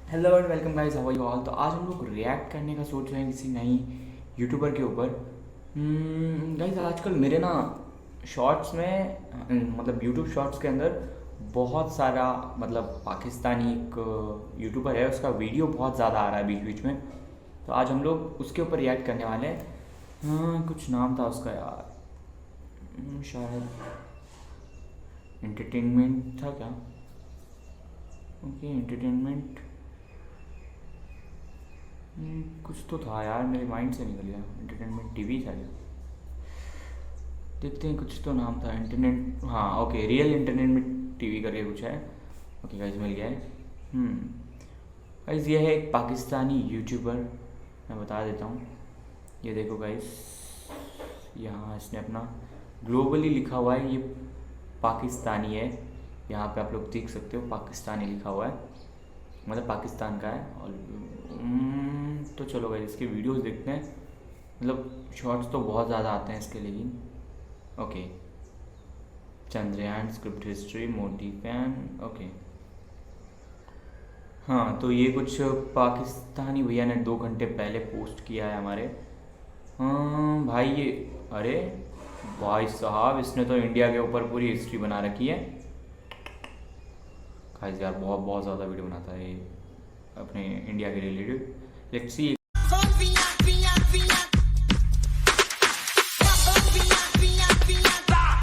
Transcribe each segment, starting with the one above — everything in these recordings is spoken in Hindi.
Hello and welcome guys, how are you all. तो आज हम लोग रिएक्ट करने का सोच रहे हैं किसी नई यूट्यूबर के ऊपर। गाइस आजकल मेरे ना शॉर्ट्स में मतलब यूट्यूब शॉर्ट्स के अंदर बहुत सारा मतलब पाकिस्तानी एक यूट्यूबर है, उसका वीडियो बहुत ज़्यादा आ रहा है बीच बीच में। तो आज हम लोग उसके ऊपर रिएक्ट करने वाले हैं। कुछ नाम था उसका यार, शायद एंटरटेनमेंट था क्या? ओके एंटरटेनमेंट, कुछ तो था यार, मेरे माइंड से निकल गया। एंटरटेनमेंट टीवी शायद, देखते हैं। कुछ तो नाम था इंटरनेट, हाँ ओके, रियल एंटरटेनमेंट टीवी करके कुछ है। ओके गाइज मिल गया है। गाइज ये है एक पाकिस्तानी यूट्यूबर, मैं बता देता हूँ। ये देखो गाइज, यहाँ इसने अपना ग्लोबली लिखा हुआ है, ये पाकिस्तानी है। यहाँ पे आप लोग देख सकते हो पाकिस्तानी लिखा हुआ है, मतलब पाकिस्तान का है। और तो चलो भाई इसके वीडियोस देखते हैं। मतलब शॉर्ट्स तो बहुत ज़्यादा आते हैं इसके, लेकिन okay. Chandrayaan script history Modi fan, okay. हाँ तो ये कुछ पाकिस्तानी भैया ने 2 घंटे पहले पोस्ट किया है हमारे। हाँ भाई ये, अरे भाई साहब इसने तो इंडिया के ऊपर पूरी हिस्ट्री बना रखी है। गाइस यार बहुत बहुत ज़्यादा वीडियो बनाता है ये अपने इंडिया के रिलेटेड। लेट्स सी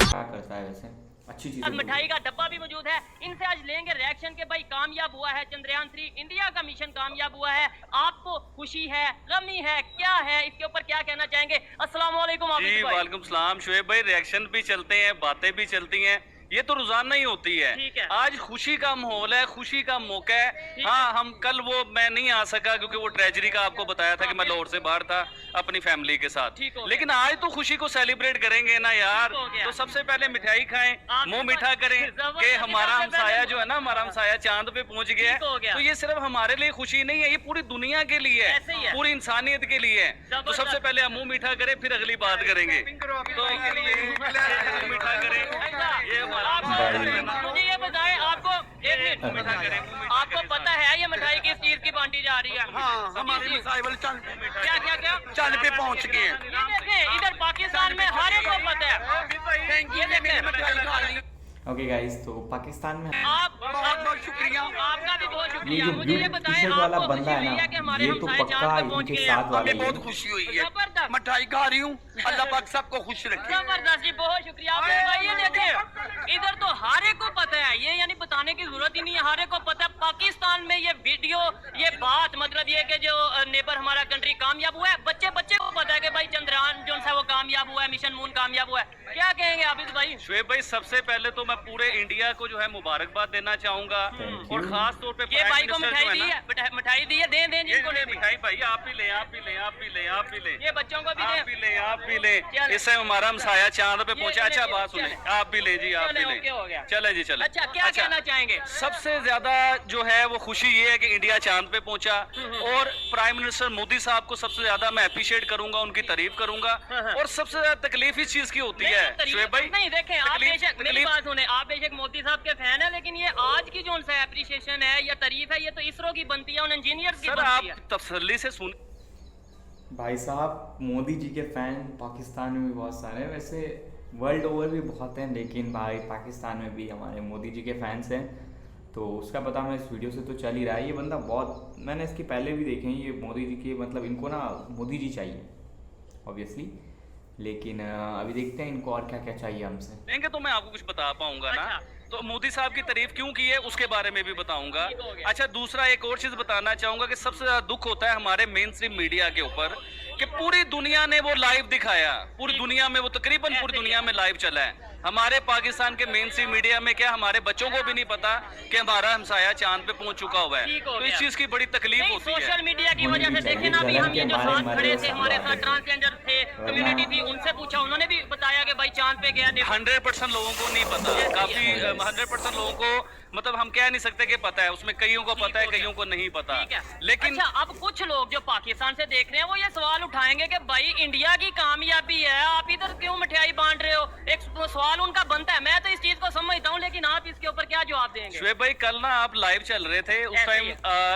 क्या करता है वैसे, अच्छी चीज़। मिठाई का डब्बा भी मौजूद है। इनसे आज लेंगे रिएक्शन के भाई कामयाब हुआ है चंद्रयान 3, इंडिया का मिशन कामयाब हुआ है। आपको खुशी है, गमी है, क्या है, इसके ऊपर क्या कहना चाहेंगे? अस्सलाम वालेकुम जी वालेकुम सलाम शुएब भाई। रिएक्शन भी चलते हैं, बातें भी चलती हैं, ये तो रोजाना ही होती है। ठीक है। आज खुशी का माहौल है, खुशी का मौका है। हाँ हम कल मैं नहीं आ सका क्योंकि वो ट्रेजरी का आपको बताया था कि मैं लाहौर से बाहर था अपनी फैमिली के साथ। लेकिन आज तो खुशी को सेलिब्रेट करेंगे ना यार। तो सबसे पहले मिठाई खाएं, मुंह मीठा करें कि हमारा हमसाया जो है ना, हमारा हमसाया चांद पे पहुंच गया है। तो ये सिर्फ हमारे लिए खुशी नहीं है, ये पूरी दुनिया के लिए है, पूरी इंसानियत के लिए है। तो सबसे पहले हम मुंह मीठा करें, फिर अगली बात करेंगे। तो मुंह मीठा करें, ये मुझे ये बताएं, आपको एक मिनट, आपको पता है ये मिठाई किस चीज की बांटी जा रही है? हाँ, हमारे मिसाइल चंद क्या क्या क्या चंद पे पहुंच गए हैं। ये देखें, इधर पाकिस्तान में हर एक को पता है। ये देखें, ओके गाइस, तो पाकिस्तान में आप बहुत बहुत शुक्रिया। आपका भी बहुत ये शुक्रिया। जो मुझे ये ब्लू टी बताएं, शर्ट वाला आपको बंदा खुशी है हुई है कि ना, हमारे ये तो हमसाए पक्का चांद पे पहुंच इनके गए हैं? साथ वाला हमें ही बहुत है। खुशी हुई है, जबरदस्त मिठाई खा रही हूँ। अल्लाह पाक सबको खुश रखे। जबरदस्त जी, बहुत शुक्रिया आपने भाई। ये देखें, इधर तो हर एक को पता है, ये यानी बताने की जरूरत ही नहीं है, हर एक को पता है। पाकिस्तान में ये वीडियो, ये बात मतलब ये कि जो नेबर हमारा कंट्री कामयाब हुआ है, बच्चे बच्चे को पता है कि भाई चंद्रयान जो है वो कामयाब हुआ है, मिशन मून कामयाब हुआ है। क्या कहेंगे आबिद भाई? शुएब भाई सबसे पहले तो मैं पूरे इंडिया को जो है मुबारकबाद देना चाहूंगा। और खास तौर पे ये प्राइम भाई को मिनिस्टर मिठाई जो है दी ना, है, मिठाई दी है, दें दें जिनको ये लेनी। मिठाई भाई आप भी लें, आप भी लें, आप भी लें, आप भी लें, ये बच्चों को भी आप दें। भी लें, आप भी लें। चलें। इससे हमारा हमसाया चांद पे पहुंचा। ये अच्छा ले, बात सुने, चलें। आप भी लें जी, आप भी चलें, ओके हो लें। गया। चले जी चले। अच्छा क्या कहना चाहेंगे? सबसे ज्यादा जो है वो खुशी ये है कि इंडिया चांद पे पहुंचा। और प्राइम मिनिस्टर मोदी साहब को सबसे ज्यादा मैं अप्रिशिएट करूंगा, उनकी तारीफ करूंगा। और सबसे ज्यादा तकलीफ इस चीज की होती है शुएब भाई। नहीं देखें, आप बेशक मेरी तकलीफ- बात सुने, आप बेशक मोदी साहब के फैन है, लेकिन ये आज की जो उनसे एप्रिसिएशन है या तारीफ है, ये तो इसरो की बनती है, उन इंजीनियर्स की सर बनती है। आप तसल्ली से सुन। भाई साहब मोदी जी के फ़ैन पाकिस्तान में भी बहुत सारे हैं, वैसे वर्ल्ड ओवर भी बहुत हैं, लेकिन भाई पाकिस्तान में भी हमारे मोदी जी के फैंस हैं। तो उसका पता मैं इस वीडियो से तो चल ही रहा है। ये बंदा बहुत, मैंने इसके पहले भी देखे हैं, ये मोदी जी के मतलब इनको ना मोदी जी चाहिए ऑब्वियसली, लेकिन अभी देखते हैं इनको और क्या क्या चाहिए हमसे। लेंगे तो मैं आपको कुछ बता पाऊंगा ना। अच्छा। तो मोदी साहब की तारीफ क्यों की है उसके बारे में भी बताऊंगा। ठीक हो गया। अच्छा दूसरा एक और चीज बताना चाहूंगा कि सबसे ज्यादा दुख होता है हमारे मेन स्ट्रीम मीडिया के ऊपर कि पूरी दुनिया ने वो लाइव दिखाया, पूरी दुनिया में वो तकरीबन पूरी दुनिया में लाइव चला है। हमारे पाकिस्तान के मेन स्ट्रीम मीडिया में क्या हमारे बच्चों को भी नहीं पता कि हमारा हमसाया चांद पे पहुंच चुका हुआ है। ठीक हो तो इस गया। चीज की बड़ी तकलीफ नहीं, होती है। सोशल मीडिया की होनी वजह भी से देखे चाहिए, ना, अभी जलन हम ये के जो मारे साथ मरे खड़े वो थे, सब हमारे बात साथ है। ट्रांसजेंडर थे, कम्युनिटी थी, उनसे पूछा, उन्होंने भी बताया कि भाई चांद पे गया। 100% लोगों को नहीं पता, काफी 100% लोगों को मतलब हम कह नहीं सकते कि पता है, उसमें कईयों को पता है, कईयों को नहीं पता। ठीक है। लेकिन अच्छा, अब कुछ लोग जो पाकिस्तान से देख रहे हैं वो ये सवाल उठाएंगे कि भाई इंडिया की कामयाबी है, आप इधर क्यों मिठाई बांट रहे हो? एक सवाल उनका बनता है। मैं तो इस चीज को समझता हूँ, लेकिन आप इसके ऊपर क्या जवाब देंगे? शुएब भाई, कल ना आप लाइव चल रहे थे, उस ऐसे टाइम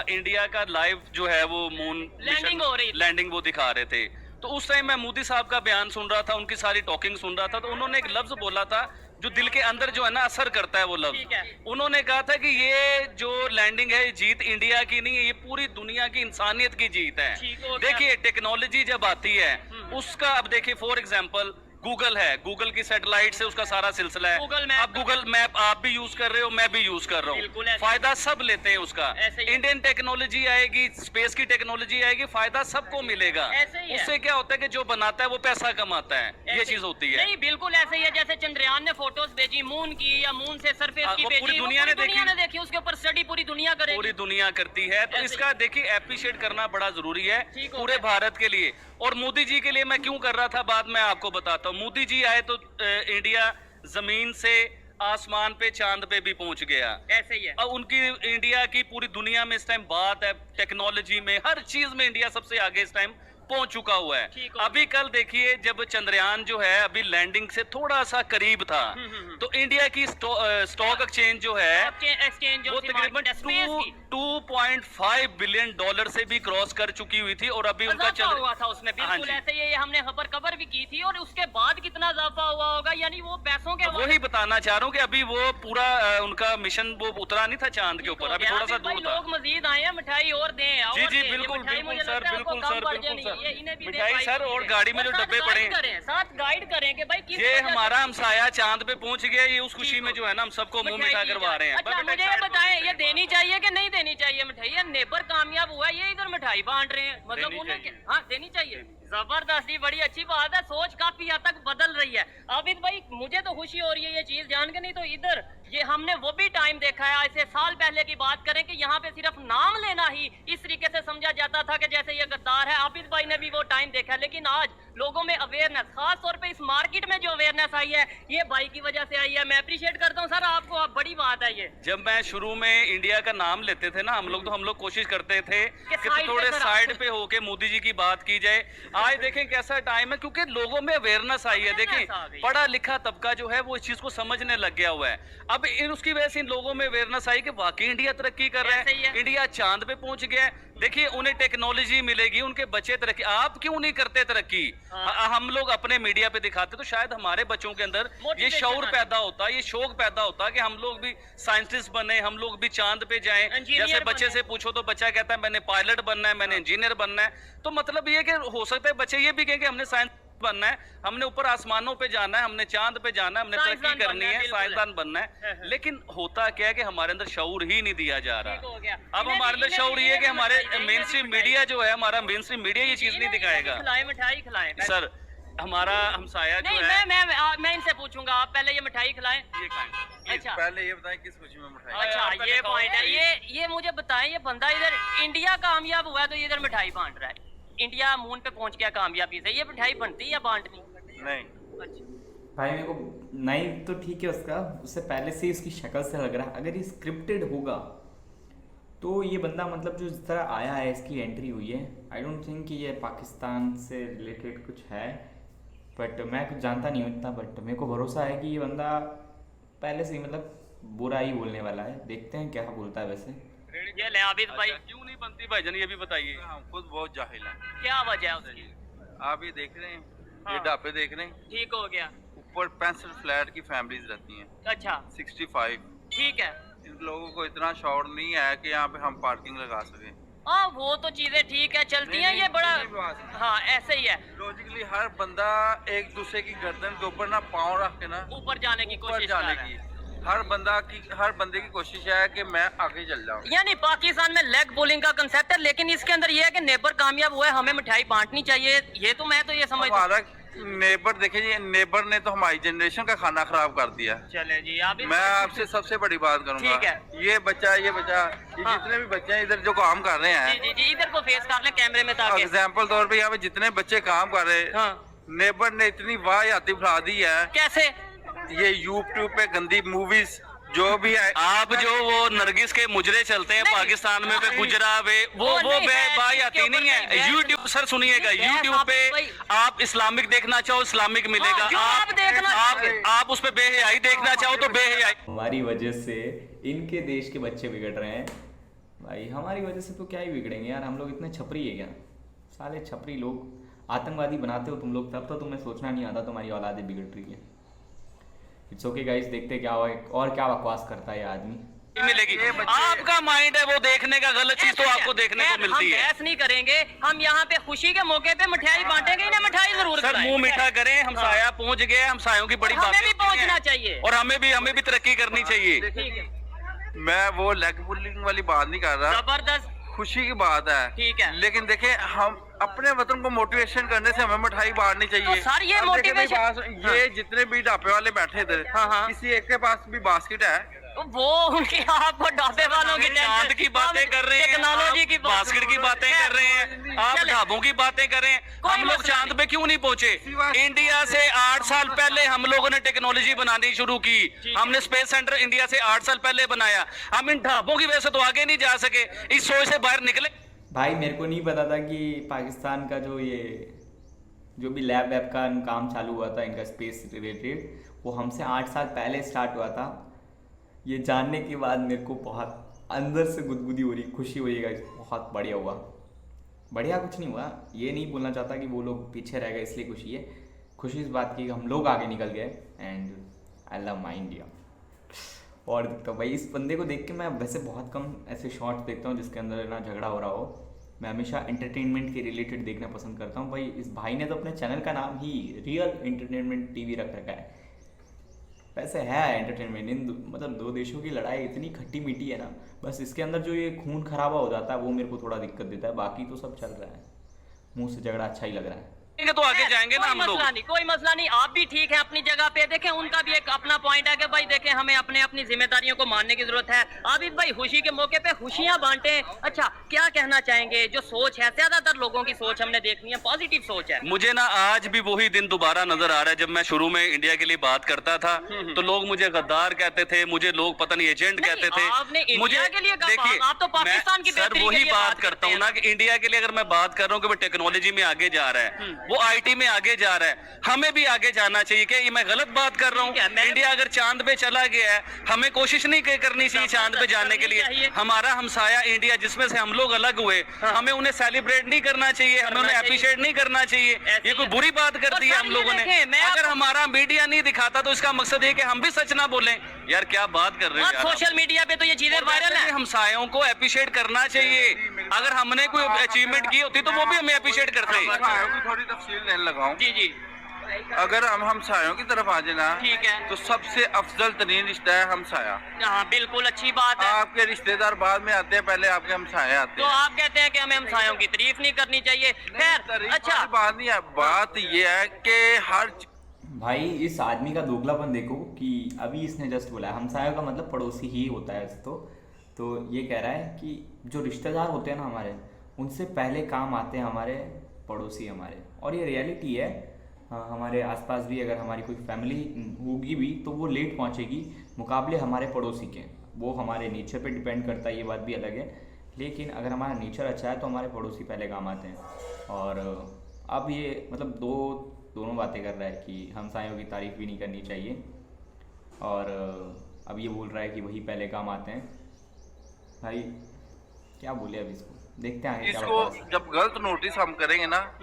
इंडिया का लाइव जो है वो मून लैंडिंग हो रही थी। लैंडिंग वो दिखा रहे थे। तो उस टाइम मैं मोदी साहब का बयान सुन रहा था, उनकी सारी टॉकिंग सुन रहा था, तो उन्होंने एक लफ्ज बोला था जो दिल के अंदर जो है ना असर करता है वो ठीक है। लफ्ज। उन्होंने कहा था कि ये जो लैंडिंग है, ये जीत इंडिया की नहीं है, ये पूरी दुनिया की इंसानियत की जीत है। ठीक हो गया। देखिए, टेक्नोलॉजी जब आती है उसका, अब देखिए फॉर एग्जांपल गूगल है, गूगल की सैटेलाइट से उसका सारा सिलसिला है। गूगल मैप अब गूगल मैप आप भी यूज कर रहे हो, मैं भी यूज कर रहा बिल्कुल हूँ, ऐसे। फायदा सब लेते हैं उसका। ऐसे ही है। इंडियन टेक्नोलॉजी आएगी, स्पेस की टेक्नोलॉजी आएगी, फायदा सबको मिलेगा। ऐसे ही है। उससे क्या होता है कि जो बनाता है वो पैसा कमाता है, ये ऐसे- चीज होती है। नहीं, बिल्कुल ऐसे ही है। जैसे चंद्रयान ने फोटोज भेजी मून की, या मून से सरफेस की वो भेजी, पूरी वो दुनिया ने देखी, उसके ऊपर स्टडी पूरी दुनिया करेगी। पूरी दुनिया करती है, तो ऐसे ही। इसका देखिए अप्रिशिएट करना बड़ा जरूरी है ठीक हो पूरे गया। भारत के लिए। और मोदी जी के लिए मैं क्यों कर रहा था बात, मैं आपको बताता हूँ। मोदी जी आए तो इंडिया जमीन से आसमान पे, चांद पे भी पहुंच गया। ऐसे ही है। अब उनकी, इंडिया की पूरी दुनिया में इस टाइम बात है, टेक्नोलॉजी में हर चीज में इंडिया सबसे आगे इस टाइम पहुंच चुका हुआ है। ठीक हो अभी कल देखिए, जब चंद्रयान जो है अभी लैंडिंग से थोड़ा सा करीब था, तो इंडिया की स्टॉक एक्सचेंज जो है एक्सचेंज जो वो सी तकरीबन market है, space की। 2.5 बिलियन डॉलर से भी क्रॉस कर चुकी हुई थी, और अभी उनका इजाफा हुआ था उसमें, हाँ बिल्कुल जी। ऐसे ही है। ये हमने खबर कवर भी की थी, और उसके बाद कितना इजाफा हुआ होगा, यानी वो पैसों के वही बताना चाह रहा हूँ कि अभी वो पूरा उनका मिशन वो उतरा नहीं था चांद के ऊपर, अभी थोड़ा सा दूर था। लोग मजीद आए हैं, मिठाई और दें और जी जी, दें। ये बिल्कुल मिठाई बिल्कुल मुझे सर, लगता है बिल्कुल आपको सर, कम पड़ बिल्कुल जानी है। ये इन्हें सर। भी दें, मिठाई भाई सर को और दें। गाड़ी में जो साथ डब्बे गाइड पड़े हैं, करें, साथ गाइड करें कि भाई किस ये वजह से- हमारा हमसाया चांद पे पहुंच गया, ये उस खुशी ठीक में हो। जो है ना हम सबको मुंह मिठाई मीठा दी करवा जाए। रहे हैं। अच्छा, मुझे ये बताएं, ये देनी चाहिए कि नहीं देनी चाहिए मिठाई? ये नेबर कामयाब हुआ, ये इधर मिठाई बांट रहे हैं, मतलब देनी उन्हें चाहिए। हाँ देनी चाहिए। जबरदस्त, ये बड़ी अच्छी बात है। सोच काफी हद तक बदल रही है। आबिद भाई, मुझे तो खुशी हो रही है ये चीज जान के। नहीं तो इधर ये हमने वो भी टाइम देखा है, ऐसे साल पहले की बात करें, कि यहाँ पे सिर्फ नाम लेना ही इस तरीके से समझा जाता था कि जैसे ये गद्दार है। आबिद भाई ने भी वो टाइम देखा है, लेकिन आज लोगों में अवेयरनेस, खास तौर पे इस मार्केट में जो अवेयरनेस आई है, ये भाई की वजह से आई है। मैं अप्रिशिएट करता हूँ सर आपको, आप बड़ी बात है ये। जब मैं शुरू में इंडिया का नाम लेते थे ना हम लोग कोशिश करते थे कि साइड पे थोड़े जरा- साइड पे होके मोदी जी की बात की जाए। आज देखें कैसा टाइम है, क्योंकि लोगों में अवेयरनेस आई है। Awareness देखें, आ गई। पढ़ा लिखा तबका जो है वो इस चीज को समझने लग गया हुआ है। अब उसकी वजह से इन लोगों में अवेयरनेस आई कि वाकई इंडिया तरक्की कर रहा ऐसे ही है, है। इंडिया चांद पे पहुंच गया है। देखिए, उन्हें टेक्नोलॉजी मिलेगी, उनके बच्चे तरक्की, आप क्यों नहीं करते तरक्की? हम लोग अपने मीडिया पे दिखाते तो शायद हमारे बच्चों के अंदर ये Motivation शौर आती। पैदा होता, ये शौक पैदा होता कि हम लोग भी साइंटिस्ट बने, हम लोग भी चांद पे जाएं। Engineer जैसे बच्चे बने। से पूछो तो बच्चा कहता है मैंने पायलट बनना है, मैंने इंजीनियर बनना है। तो मतलब ये कि हो सकता है बच्चे ये भी कहें कि हमने साइंस बनना है, हमने ऊपर आसमानों पे जाना है, हमने चांद पे जाना है, हमने तरक्की साइंसदान करनी बनना है, है, बिल्कुल साइंसदान बनना है। लेकिन होता क्या है कि हमारे अंदर शऊर ही नहीं दिया जा ठीक हो रहा। गया। अब इन्हें हमारे भी- अंदर शऊर ये है कि इन्हें भी हमारे मिठाई, मेन स्ट्रीम इन्हें भी मीडिया जो है, हमारा मेन स्ट्रीम मीडिया ये चीज नहीं इन्हें भी दिखाएगा। खिलाएं, मिठाई खिलाएं। सर, हमारा हमसाया जो नहीं, है मैं इनसे पूछूंगा, आप पहले ये मिठाई खिलाएं। ये खाएं। अच्छा पहले ये बताएं किस खुशी में मिठाई अच्छा, आप पहले ये खाओ। पॉइंट है। ये मुझे बताएं, ये बंदा इधर इंडिया कामयाब हुआ है तो ये इधर मिठाई बांट रहा है। इंडिया मून पे पहुंच गया कामयाबी से, ये मिठाई बनती या बांटनी? नहीं। अच्छा, भाई मेरे को नहीं तो ठीक है, उसका उससे पहले से ही उसकी शक्ल से लग रहा है अगर ये स्क्रिप्टेड होगा तो ये बंदा मतलब जो जिस तरह आया है, इसकी एंट्री हुई है, आई डोंट थिंक कि ये पाकिस्तान से रिलेटेड कुछ है। बट मैं कुछ जानता नहीं हूँ इतना, बट मेरे को भरोसा है कि ये बंदा पहले से ही मतलब बुरा ही बोलने वाला है। देखते हैं क्या बोलता है वैसे। ये ले आबिद भाई, अच्छा, क्यों नहीं बनती भाईजान, ये भी बताइए। हम खुद बहुत जाहिल हैं। क्या वजह है उसकी? आप ये देख रहे हैं, ये हाँ। ढाबे देख रहे हैं, ठीक हो गया। ऊपर 65 फ्लैट की फैमिलीज रहती हैं, अच्छा, 65। ठीक है। इन लोगों को इतना शौर नहीं है कि यहाँ पे हम पार्किंग लगा सकें। हाँ, वो तो चीजें ठीक है, चलती हैं। ये बड़ा, हाँ ऐसे ही है, लॉजिकली हर बंदा एक दूसरे की गर्दन के ऊपर ना पाँव रख के ना ऊपर जाने की ऊपर कोशिश जाने कर रहा है। की हर बंदे की कोशिश है कि मैं आगे चल जाऊँ। यानी पाकिस्तान में लेग पुलिंग का कंसेप्ट है, लेकिन इसके अंदर ये है कि नेबर कामयाब हुआ है, हमें मिठाई बांटनी चाहिए। ये तो मैं तो ये समझता हूँ। हमारा नेबर देखिए जी, नेबर ने तो हमारी जनरेशन का खाना खराब कर दिया। चले जी, आप मैं आपसे सबसे बड़ी बात करूंगा, ठीक है। ये बच्चा ये हाँ। जितने भी बच्चे हैं इधर जो काम कर रहे जी हैं, जी जी, इधर को फेस कर ले कैमरे में ताकि। एग्जाम्पल तौर पे यहाँ पे जितने बच्चे काम कर रहे हैं, हाँ, नेबर ने इतनी वाहियाती फैला दी है। कैसे? ये यूट्यूब पे गंदी मूवीज जो भी है आप जो वो नरगिस के मुजरे चलते हैं नहीं। पाकिस्तान में वे गुजरा वे वो नहीं है, बाई इसके आती ऊपर नहीं है। नहीं, यूट्यूब सर सुनिएगा, बहस यूट्यूब आप पे भाई- आप इस्लामिक देखना चाहो इस्लामिक मिलेगा, जो आप देखना आप उस पे बेहयाई देखना चाहो तो बेहयाई। हमारी वजह से इनके देश के बच्चे बिगड़ रहे हैं भाई। हमारी वजह से तो क्या ही बिगड़ेंगे यार, हम लोग इतने छपरी है क्या? साले छपरी लोग आतंकवादी बनाते हो तुम लोग, तब तो तुम्हें सोचना नहीं आता तुम्हारी औलादें बिगड़ रही है। इट्स ओके गाइस, देखते क्या हुआ और क्या बकवास करता है ये आदमी। मिलेगी आपका माइंड है वो देखने का, गलत चीज तो आपको देखने को मिलती हम है। बहस नहीं करेंगे, हम यहाँ पे खुशी के मौके पे मिठाई बांटेंगे, इन्हें मिठाई जरूर सर खिलाएं। मुंह मीठा करें, हम साया पहुंच गए, हम सायों की बड़ी हमें बातें भी होती पहुंचना हैं। चाहिए। और हमें भी तरक्की करनी चाहिए। ठीक है, मैं वो लेग पुलिंग वाली बात नहीं कर रहा, जबरदस्त। खुशी की बात है। ठीक है। लेकिन देखें, हम अपने वतन को मोटिवेशन करने से हमें मिठाई बांटनी चाहिए। तो सर ये अब देखें भाई, मोटिवेशन- ये जितने भी ढाबे वाले बैठे इधर, हाँ। किसी एक के पास भी बास्केट है। तो वो उनकी आपको ढाबे वालों की चांद की बातें कर रहे हैं, टेक्नोलॉजी की बास्केट की बातें कर रहे हैं, आप चले। ढाबों की बातें कर रहे हैं। कोई हम लोग मसला चांद नहीं। पे क्यों नहीं पहुंचे? इंडिया से 8 साल पहले हम लोगों ने टेक्नोलॉजी बनानी शुरू की। हमने स्पेस सेंटर इंडिया से 8 साल पहले बनाया। हम इन ढाबों की वजह से तो आगे नहीं जा सके, इस सोच से बाहर निकले। भाई मेरे को नहीं पता था कि पाकिस्तान का जो भी लैब वैब का काम चालू हुआ था इनका स्पेस रिलेटेड, वो हमसे 8 साल पहले स्टार्ट हुआ था। ये जानने के बाद मेरे को बहुत अंदर से गुदगुदी हो रही, खुशी हो रही है, बहुत बढ़िया हुआ। बढ़िया कुछ नहीं हुआ, ये नहीं बोलना चाहता कि वो लोग पीछे रह गए इसलिए खुशी है। खुशी इस बात की कि हम लोग आगे निकल गए and I love my India. और देखता हूँ भाई, इस बंदे को देख के मैं वैसे बहुत कम ऐसे शॉर्ट्स देखता हूँ जिसके अंदर ना झगड़ा हो रहा हो। मैं हमेशा एंटरटेनमेंट के रिलेटेड देखना पसंद करता हूँ। भाई इस भाई ने तो अपने चैनल का नाम ही रियल एंटरटेनमेंट टीवी रख रखा है। वैसे है एंटरटेनमेंट, मतलब दो देशों की लड़ाई इतनी खट्टी मीठी है ना, बस इसके अंदर जो ये खून खराबा हो जाता है वो मेरे को थोड़ा दिक्कत देता है, बाकी तो सब चल रहा है। मुंह से झगड़ा अच्छा ही लग रहा है। तो आगे जाएंगे ना कोई हम लोग। मसला नहीं, कोई मसला नहीं। आप भी ठीक है अपनी जगह पे। देखें उनका भी एक अपना पॉइंट है कि भाई देखें हमें अपने अपनी जिम्मेदारियों को मानने की जरूरत है। आबिद भाई खुशी के मौके पे खुशियां बांटे। अच्छा क्या कहना चाहेंगे? जो सोच है, ज्यादातर लोगों की सोच हमने देखनी है, पॉजिटिव सोच है। मुझे ना आज भी वही दिन दोबारा नजर आ रहा है जब मैं शुरू में इंडिया के लिए बात करता था तो लोग मुझे गद्दार कहते थे, मुझे लोग पता नहीं एजेंट नहीं, कहते थे। आपने इंडिया के लिए कहा, देखिए, आप तो पाकिस्तान की मैं सर बेहतरी के वही लिए बात बात करता हूँ करते ना कि इंडिया के लिए अगर मैं बात कर रहा हूँ कि वो टेक्नोलॉजी में आगे जा रहा है, वो आईटी में आगे जा रहा है, हमें भी आगे जाना चाहिए। क्या ये मैं गलत बात कर रहा ठीक है, हूँ? मैं- इंडिया अगर चांद पे चला गया है, हमें कोशिश नहीं करनी चाहिए चांद पे जाने के लिए। चाहिए। हमारा हमसाया इंडिया जिसमें से हम लोग अलग हुए, हमें उन्हें सेलिब्रेट नहीं करना चाहिए, हमें उन्हें चाहिए। अप्रिशिएट नहीं करना चाहिए। ऐसे ये कोई ही- बुरी बात कर और दी है सर हम ये लोगों ने। देखें, मैं अगर आपको- हमारा मीडिया नहीं दिखाता तो इसका मकसद ये कि हम भी सच ना बोलें। यार क्या बात कर रहे हैं और यार आप? सोशल मीडिया पे तो ये चीजें और वायरल वैसे भी है। हमसायों को अप्रिशिएट करना चाहिए। अगर हमने कोई अचीवमेंट की होती तो वो भी हमें अप्रिशिएट करते। हमसायों की थोड़ी तफसील देने लगाऊं। जी जी अगर हम हमसायों की तरफ आ जाए ना, ठीक है। तो सबसे अफजल तरीन रिश्ता है हमसाया। हाँ बिल्कुल अच्छी बात है। आपके रिश्तेदार बाद में आते हैं, पहले आपके हमसाए आते तो हैं। आप कहते हैं कि हमें हमसायों की तारीफ नहीं करनी चाहिए। खैर तारीफ अच्छा वाली बात नहीं है, बात ये है कि हर भाई इस आदमी का दोगलापन देखो कि अभी इसने जस्ट बोला हमसायों का मतलब पड़ोसी ही होता है तो ये कह रहा है कि जो रिश्तेदार होते हैं ना हमारे, उनसे पहले काम आते हैं हमारे पड़ोसी हमारे। और ये रियलिटी है। हमारे आसपास भी अगर हमारी कोई फैमिली होगी भी तो वो लेट पहुंचेगी मुकाबले हमारे पड़ोसी के। वो हमारे नेचर पे डिपेंड करता है, ये बात भी अलग है, लेकिन अगर हमारा नेचर अच्छा है तो हमारे पड़ोसी पहले काम आते हैं। और अब ये मतलब दोनों बातें कर रहा है कि हमसायों की तारीफ भी नहीं करनी चाहिए, और अब ये बोल रहा है कि वही पहले काम आते हैं। भाई क्या बोले अब इसको, देखते हैं आगे क्या इसको बकवास। जब गलत नोटिस हम करेंगे ना,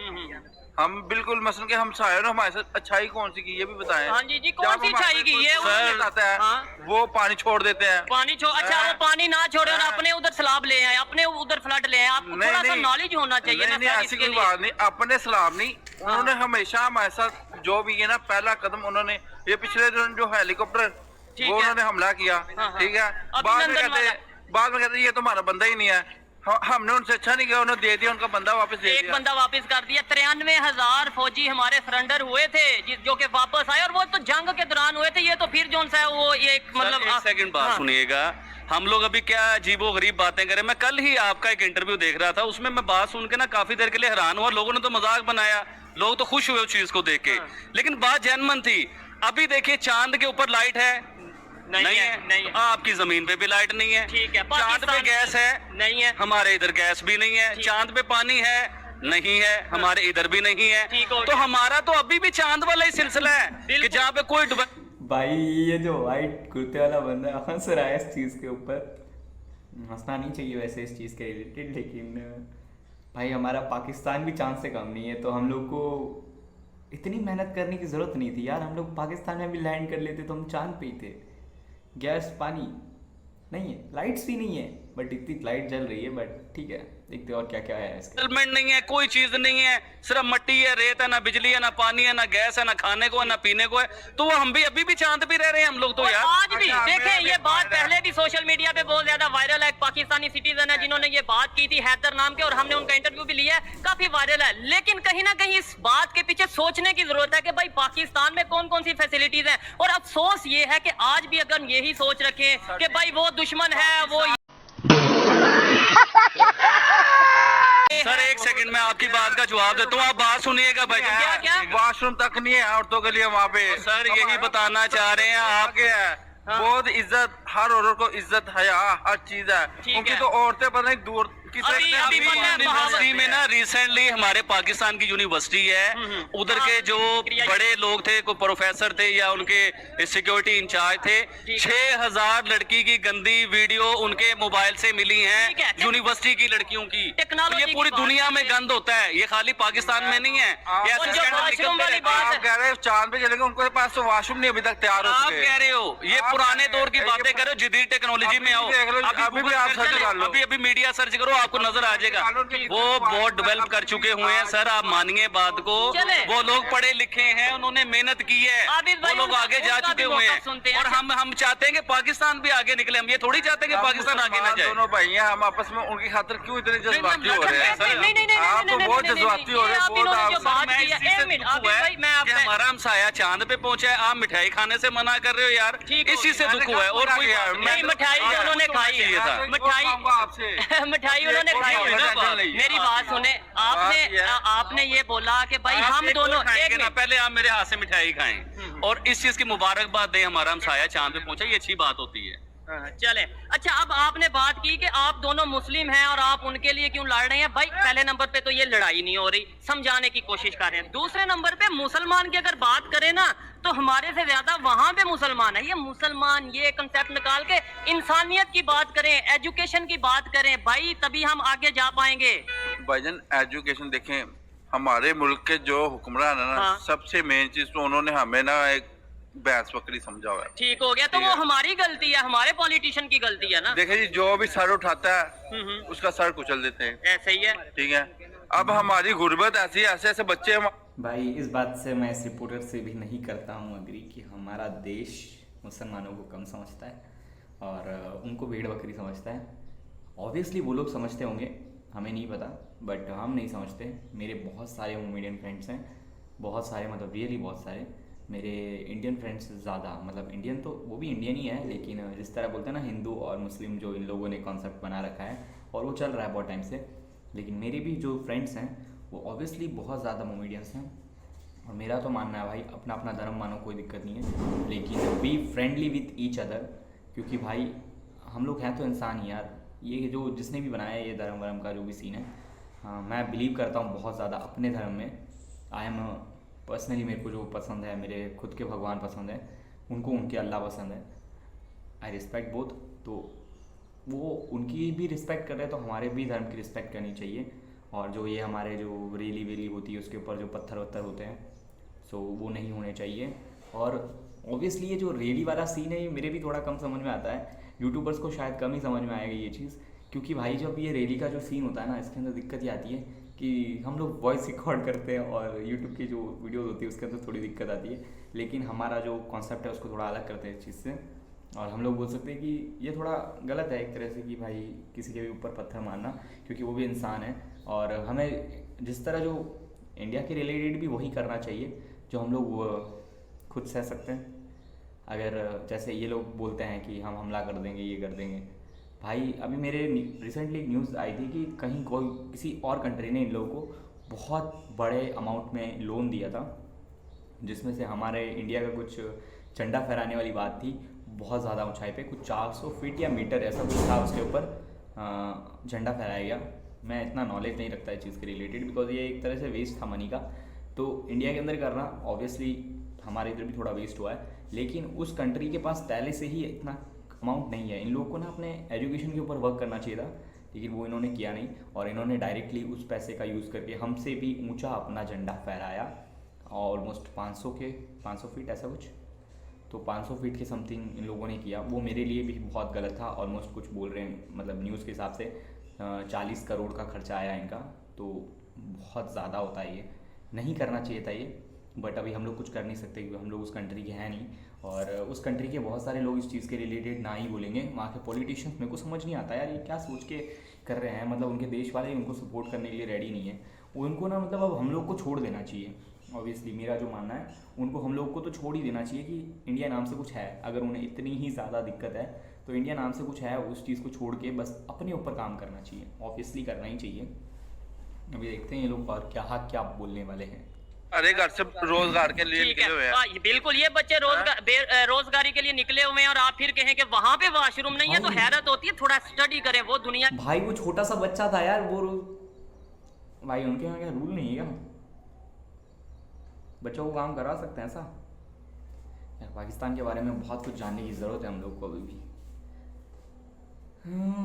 हम बिल्कुल मसलन के हमसायों ने हमारे साथ अच्छाई कौन सी की ये भी बताएं। हाँ जी, जब कौन सी हमारे अच्छाई की? कोई ये गेस्ट आता है, हाँ। वो पानी छोड़ देते हैं। पानी अच्छा वो पानी ना छोड़े और अपने उधर सैलाब ले आए, अपने उधर फ्लड ले आए। आपको थोड़ा सा नॉलेज होना चाहिए ना नहीं, सर ऐसी इसके कोई लिए। बात नहीं। अपने सलाम नहीं, उन्होंने हमेशा हमारे साथ जो भी है ना, पहला कदम उन्होंने, ये पिछले दिन जो हेलीकॉप्टर ठीक वो है। उन्होंने हमला किया, हाँ, हाँ। ठीक है। अभिनंदन बाद में कहते ये तो हमारा बंदा ही नहीं है। हमने उनसे अच्छा नहीं किया, उन्होंने दे दिया, उनका बंदा वापस दे एक दिया। बंदा वापस कर दिया। 93,000 फौजी हमारे सरेंडर हुए थे जो कि वापस आए, और वो तो जंग के दौरान हुए थे। ये तो फिर जोन सा है वो ये मतलब एक सेकंड बात हाँ। सुनिएगा। हम लोग अभी क्या अजीबो गरीब बातें करें। मैं कल ही आपका एक इंटरव्यू देख रहा था, उसमें मैं बात सुन के ना काफी देर के लिए हैरान हुआ। लोगों ने तो मजाक बनाया, लोग तो खुश हुए उस चीज को देख के, लेकिन बात जनमन थी। अभी देखिए चांद के ऊपर लाइट है, नहीं है, नहीं है। आपकी जमीन पे भी लाइट नहीं है, ठीक है। चांद पे पाकिस्तान गैस है, नहीं है, हमारे इधर गैस भी नहीं है, चांद पे पानी है नहीं है, हमारे इधर भी नहीं है। ठीक हो तो गया। हमारा तो अभी भी चांद वाला ही सिलसिला है कि बिल्कुल। जहाँ पे कोई भाई ये जो वाइट कुर्ते वाला बंदा हंस रहा है इस चीज़ के ऊपर, हंसना नहीं चाहिए वैसे इस चीज़ के रिलेटेड, लेकिन भाई हमारा पाकिस्तान भी चांद से कम नहीं है, तो हम लोग को इतनी मेहनत करने की ज़रूरत नहीं थी यार। हम लोग पाकिस्तान में भी लैंड कर लेते तो हम चांद पे ही थे। गैस पानी नहीं है, लाइट्स भी नहीं है, बट इतनी लाइट जल रही है, बट ठीक है देखते और क्या क्या है इसके। सेटलमेंट नहीं है, कोई चीज नहीं है, सिर्फ मट्टी है, रेत है, ना बिजली है, ना पानी है, ना गैस है, ना खाने को है, ना पीने को है। तो वो हम भी अभी भी चांद पे रह रहे हैं हम लोग तो और यार। आज भी अच्छा, देखें, मेरा ये भी बात सवाल है। पहले भी सोशल मीडिया पे बहुत ज्यादा वायरल है। एक पाकिस्तानी सिटीजन है जिन्होंने ये बात की थी हैदर नाम के, और हमने उनका इंटरव्यू भी लिया है, काफी वायरल है। लेकिन कहीं ना कहीं इस बात के पीछे सोचने की जरूरत है कि भाई पाकिस्तान में कौन कौन सी फैसिलिटीज हैं। और अफसोस ये है कि आज भी अगर यही सोच रखें कि भाई वो दुश्मन है, वो सर एक सेकंड में आपकी बात का जवाब देता हूँ, आप बात सुनिएगा भाई। क्या क्या वॉशरूम तक नहीं है औरतों के लिए वहाँ पे। सर यही बताना चाह रहे हैं आप। आगे है बहुत इज्जत, हर औरत को इज्जत हया हर चीज है। ठीक उनकी है। तो औरतें पता नहीं दूर की तरफ अभी- से अभी भी पता है, यूनिवर्सिटी में ना रिसेंटली हमारे पाकिस्तान की यूनिवर्सिटी है, उधर के जो बड़े लोग थे, कोई प्रोफेसर थे या उनके सिक्योरिटी इंचार्ज थे, 6000 लड़की की गंदी वीडियो उनके मोबाइल से मिली ठीक हैं है। यूनिवर्सिटी की लड़कियों की। टेक्नोलॉजी ये की पूरी बात दुनिया में है। गंद होता है, ये खाली पाकिस्तान में नहीं है। आप- ये ऐसे और जो स्कैंडल वॉशरूम निकलते वाली रहते हैं। बात आप कह रहे हो चांद पे चलेंगे, उनके पास तो वॉशरूम नहीं अभी तक तैयार हो आप चुके। कह रहे हो ये आप पुराने कह रहे दौर की हैं, बातें ये करो, जदीद टेक्नोलॉजी में आओ। अभी देख लो, अभी भी Google आप सर्च सर्च कर लो। अभी मीडिया सर्च करो, आपको नजर आ जाएगा। निकालो कि वो बहुत डेवलप कर चुके हुए हैं सर, आप मानिए बात को। चले। वो लोग पढ़े लिखे हैं, उन्होंने मेहनत की है, आबिद वो भाई, लोग उनका- आगे जा उनका चुके भी हुए मौका सुनते हैं। हैं। और हम चाहते हैं कि पाकिस्तान भी आगे निकले। हम ये थोड़ी चाहते हैं कि पाकिस्तान आगे ना जाए। दोनों भाई हैं, हम आपस में उनकी खातिर क्यों इतने जज्बाती नहीं, हो रहे हैं? सर, आप तो बहुत जज्बाती हो रहे हैं, बहुत जो आप बात मैं की इस है, चीज से एक मिनट, दुख आबिद हुआ है भाई, मैं आप कि हमारा हमसाया चांद पे पहुंचा है, आप मिठाई खाने से मना कर रहे हो यार। ठीक इस चीज से हो दुख हुआ है और कोई बात नहीं, मिठाई हाँ, उन्होंने कुछ होना खाई है। चाहिए था। मिठाई आपसे मिठाई उन्होंने कोई खाई है। टेंशन नहीं। मेरी बात सुने, आपने ये बोला कि भाई आप हम एक और दोनों खाएंगे एक ना, मिनट, पहले आप मेरे हाथ से मिठाई खाएं और इस चीज की मुबारकबाद दें, हमारा हमसाया चांद पे पहुंचा, ये अच्छी बात होती है। चले। अच्छा, अब आपने बात की कि आप दोनों मुस्लिम हैं और आप उनके लिए क्यों लड़ रहे हैं। भाई पहले नंबर पे तो ये लड़ाई नहीं हो रही, समझाने की कोशिश कर रहे हैं। दूसरे नंबर पे मुसलमान की अगर बात करें ना, तो हमारे से ज्यादा वहां पे मुसलमान है। ये मुसलमान ये कंसेप्ट निकाल के इंसानियत की बात करें, एजुकेशन की बात करें भाई, तभी हम आगे जा पाएंगे। भाईजान एजुकेशन देखें, हमारे मुल्क के जो हुक्मरान है ना, हाँ। सबसे मेन चीज तो उन्होंने हमें ना एक भैंस बकरी समझा हुआ है। ठीक हो गया, तो ठीक वो है। हमारी गलती है, हमारे पॉलिटिशियन की गलती है ना। देखिए जी, जो भी सर उठाता है उसका सर कुचल देते हैं, ऐसे ही है। ठीक है। अब हमारी गुर्बत ऐसी है, ऐसे ऐसे बच्चे भाई इस बात से मैं इस रिपोर्टर से भी नहीं करता हूँ अग्री कि हमारा देश मुसलमानों को कम समझता है और उनको भेड़ बकरी समझता है। ऑब्वियसली वो लोग समझते होंगे, हमें नहीं पता, बट हम नहीं समझते। मेरे बहुत सारे मोमेडियन फ्रेंड्स हैं, बहुत सारे, मतलब रियली बहुत सारे। मेरे इंडियन फ्रेंड्स ज़्यादा, मतलब इंडियन तो वो भी इंडियन ही है, लेकिन जिस तरह बोलते हैं ना हिंदू और मुस्लिम, जो इन लोगों ने कॉन्सेप्ट बना रखा है और वो चल रहा है बहुत टाइम से। लेकिन मेरे भी जो फ्रेंड्स हैं वो ऑब्वियसली बहुत ज़्यादा मोमेडियंस हैं। और मेरा तो मानना है भाई, अपना अपना धर्म मानो, कोई दिक्कत नहीं है, लेकिन be friendly with each other. क्योंकि भाई हम लोग हैं तो इंसान ही यार। ये जो जिसने भी बनाया ये धर्म वर्म का जो भी सीन है, हाँ मैं बिलीव करता हूँ बहुत ज़्यादा अपने धर्म में। आई एम पर्सनली, मेरे को जो पसंद है, मेरे खुद के भगवान पसंद है, उनको उनके अल्लाह पसंद है। I respect both. तो वो उनकी भी रिस्पेक्ट कर रहे हैं तो हमारे भी धर्म की रिस्पेक्ट करनी चाहिए। और जो ये हमारे जो रेली वेली होती है उसके ऊपर जो पत्थर वत्थर होते हैं, सो वो नहीं होने चाहिए। और ऑब्वियसली ये जो रेली वाला सीन है ये मेरे भी थोड़ा कम समझ में आता है। यूट्यूबर्स को शायद कम ही समझ में आएगी ये चीज़, क्योंकि भाई जब ये रेली का जो सीन होता है ना, इसके अंदर दिक्कत ये आती है कि हम लोग वॉइस रिकॉर्ड करते हैं और यूट्यूब की जो वीडियोस होती है उसके अंदर थोड़ी दिक्कत आती है। लेकिन हमारा जो कॉन्सेप्ट है उसको थोड़ा अलग करते हैं इस चीज़ से। और हम लोग बोल सकते हैं कि ये थोड़ा गलत है एक तरह से कि भाई किसी के भी ऊपर पत्थर मारना, क्योंकि वो भी इंसान है। और हमें जिस तरह जो इंडिया के रिलेटेड भी वही करना चाहिए जो हम लोग खुद सह सकते हैं। अगर जैसे ये लोग बोलते हैं कि हम हमला कर देंगे, ये कर देंगे, भाई अभी मेरे रिसेंटली एक न्यूज़ आई थी कि कहीं कोई किसी और कंट्री ने इन लोगों को बहुत बड़े अमाउंट में लोन दिया था, जिसमें से हमारे इंडिया का कुछ झंडा फहराने वाली बात थी। बहुत ज़्यादा ऊंचाई पे, कुछ 400 फीट या मीटर ऐसा कुछ था, उसके ऊपर झंडा फहराया गया। मैं इतना नॉलेज नहीं रखता इस चीज़ के रिलेटेड, बिकॉज ये एक तरह से वेस्ट था मनी का। तो इंडिया के अंदर करना ऑब्वियसली हमारे इधर भी थोड़ा वेस्ट हुआ है, लेकिन उस कंट्री के पास पहले से ही इतना अमाउंट नहीं है। इन लोगों को ना अपने एजुकेशन के ऊपर वर्क करना चाहिए था, लेकिन वो इन्होंने किया नहीं, और इन्होंने डायरेक्टली उस पैसे का यूज़ करके हमसे भी ऊंचा अपना झंडा फहराया। ऑलमोस्ट 500 फीट ऐसा कुछ, तो 500 फीट के समथिंग इन लोगों ने किया। वो मेरे लिए भी बहुत गलत था। ऑलमोस्ट कुछ बोल रहे हैं, मतलब न्यूज़ के हिसाब से 40 करोड़ का खर्चा आया इनका, तो बहुत ज़्यादा होता है, ये नहीं करना चाहिए था ये। बट अभी हम लोग कुछ कर नहीं सकते क्योंकि हम लोग उस कंट्री के हैं नहीं, और उस कंट्री के बहुत सारे लोग इस चीज़ के रिलेटेड ना ही बोलेंगे। वहाँ के पॉलिटिशियंस, मेरे को समझ नहीं आता यार ये क्या सोच के कर रहे हैं, मतलब उनके देश वाले उनको सपोर्ट करने के लिए रेडी नहीं है। उनको ना मतलब अब हम लोग को छोड़ देना चाहिए। ऑब्वियसली मेरा जो मानना है, उनको हम लोग को तो छोड़ ही देना चाहिए कि इंडिया नाम से कुछ है। अगर उन्हें इतनी ही ज़्यादा दिक्कत है तो इंडिया नाम से कुछ है, उस चीज़ को छोड़ के बस अपने ऊपर काम करना चाहिए। ऑब्वियसली करना ही चाहिए। अभी देखते हैं ये लोग और क्या बोलने वाले हैं। अरे घर से रोजगार के लिए ठीक निकले हुए है, हैं। हाँ, बिल्कुल ये बच्चे रोजगारी के लिए निकले हुए हैं और आप फिर कहें कि वहाँ पे वॉशरूम नहीं है, तो हैरत होती है। थोड़ा स्टडी करें, वो दुनिया भाई वो छोटा सा बच्चा था यार, वो भाई उनके यहाँ क्या रूल नहीं है क्या? बच्चों को काम करा सकते हैं ऐसा? यार पाकिस्तान के बारे में बहुत कुछ जानने की ज़रूरत है हम लोग को अभी भी।